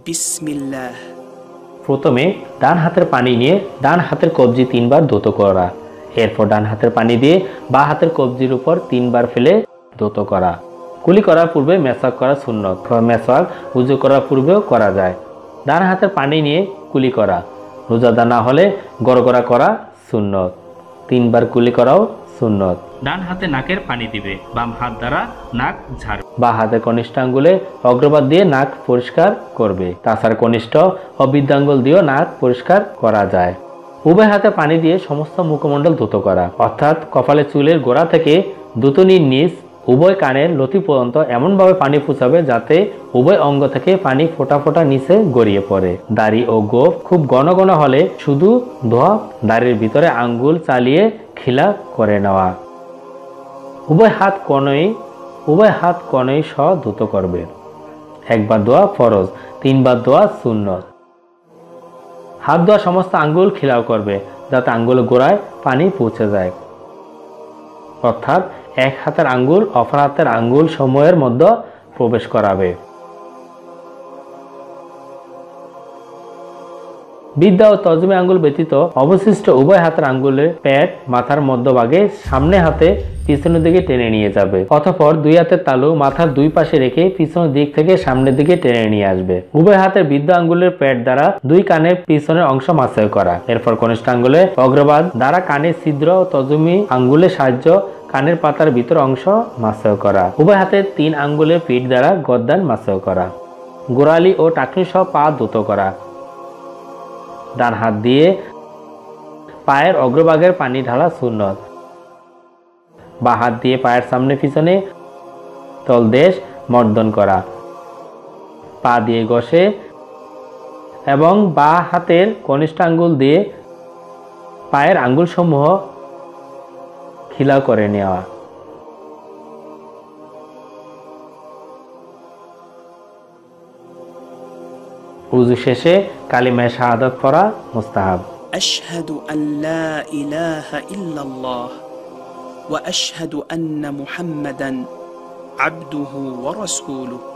বিসমিল্লাহ। প্রথমে ডান হাতের পানি নিয়ে ডান হাতের কবজি 3 বার ধৌত করা। এরপর ডান হাতের পানি দিয়ে বাঁ হাতের কবজির উপর 3 বার ফেলে ধৌত করা। কুলি করার পূর্বে মেসওয়াক করা সুন্নত। মেসওয়াক উযু করার পূর্বেও করা যায়। ডান হাতের পানি নিয়ে কুলি করা। রোজাদার না হলে গড়গড় করা সুন্নত। 3 বার কুলি করাও সুন্নত। ডান হাতে নাকের পানি দিবে, বাম হাত দ্বারা নাক ঝাড়বে। বাঁ হাতের কনিষ্ঠ আঙ্গুলে অগ্রভাগ দিয়ে নাক পরিষ্কার করবে। তাছাড়া কনিষ্ঠ ও বৃদ্ধাঙ্গুল দিয়েও নাক পরিষ্কার করা যায়। উভয় হাতে পানি দিয়ে সমস্ত মুখমণ্ডল ধৌত করা, অর্থাৎ কপালে চুলের গোড়া থেকে দুতুনির নিচ উভয় কানের লতি পর্যন্ত এমনভাবে পানি ফুঁচাবে যাতে উভয় অঙ্গ থেকে পানি ফোঁটা ফোঁটা নিচে গড়িয়ে পড়ে। দাড়ি ও গোঁফ খুব ঘন ঘন হলে শুধু ধোয়া দাড়ির ভিতরে আঙ্গুল চালিয়ে খিলা করে নেওয়া। উভয় হাত কনই সহ ধৌত করবে। 1 বার ধোয়া ফরজ, 3 বার ধোয়া সুন্নত। হাত ধোয়া সমস্ত আঙ্গুল খিলাও করবে যাতে আঙ্গুলের গোড়ায় পানি পৌঁছে যায়, অর্থাৎ এক হাতের আঙ্গুল অপর হাতের আঙ্গুল সমূহের মধ্যে প্রবেশ করাবে। বিদ্যা ও তর্জমী আঙ্গুল ব্যতীত অবশিষ্ট উভয় হাতের আঙ্গুলের প্যাট মাথার মধ্যভাগে সামনে হাতে পিছনের দিকে টেনে নিয়ে যাবে। অতঃপর 2 হাতের তালু মাথার 2 পাশে রেখে পিছনের দিক থেকে সামনের দিকে টেনে নিয়ে আসবে। উভয় হাতের বিদ্যা আঙ্গুলের প্যাট দ্বারা 2 কানের পিছনের অংশ মাসাজ করা। এরপর কনিষ্ঠ আঙ্গুলে অগ্রভাগ দ্বারা কানের ছিদ্র ও তর্জমী আঙ্গুলের সাহায্য কানের পাতার ভিতর অংশ মাসাজ করা। উভয় হাতের 3 আঙ্গুলের পিঠ দ্বারা গর্দান মাসাজ করা। গোড়ালি ও টাকনি সহ পা ধৌত করা। ডান হাত দিয়ে পায়ের অগ্রভাগের পানি ঢালা সুন্নত। বাঁ হাত দিয়ে পায়ের সামনে পিছনে তলদেশ মর্দন করা। পা দিয়ে ঘষে এবং বাঁ হাতের কনিষ্ঠ আঙ্গুল দিয়ে পায়ের আঙ্গুল সমূহ খিলা করে নেওয়া। উযু শেষে কালিমায়ে শাহাদাত পড়া মুস্তাহাব। আশহাদু আল্লা ইলাহা ইল্লাল্লাহ ওয়া আশহাদু আন্না মুহাম্মাদান আবদুহু ওয়া রাসূলুহু।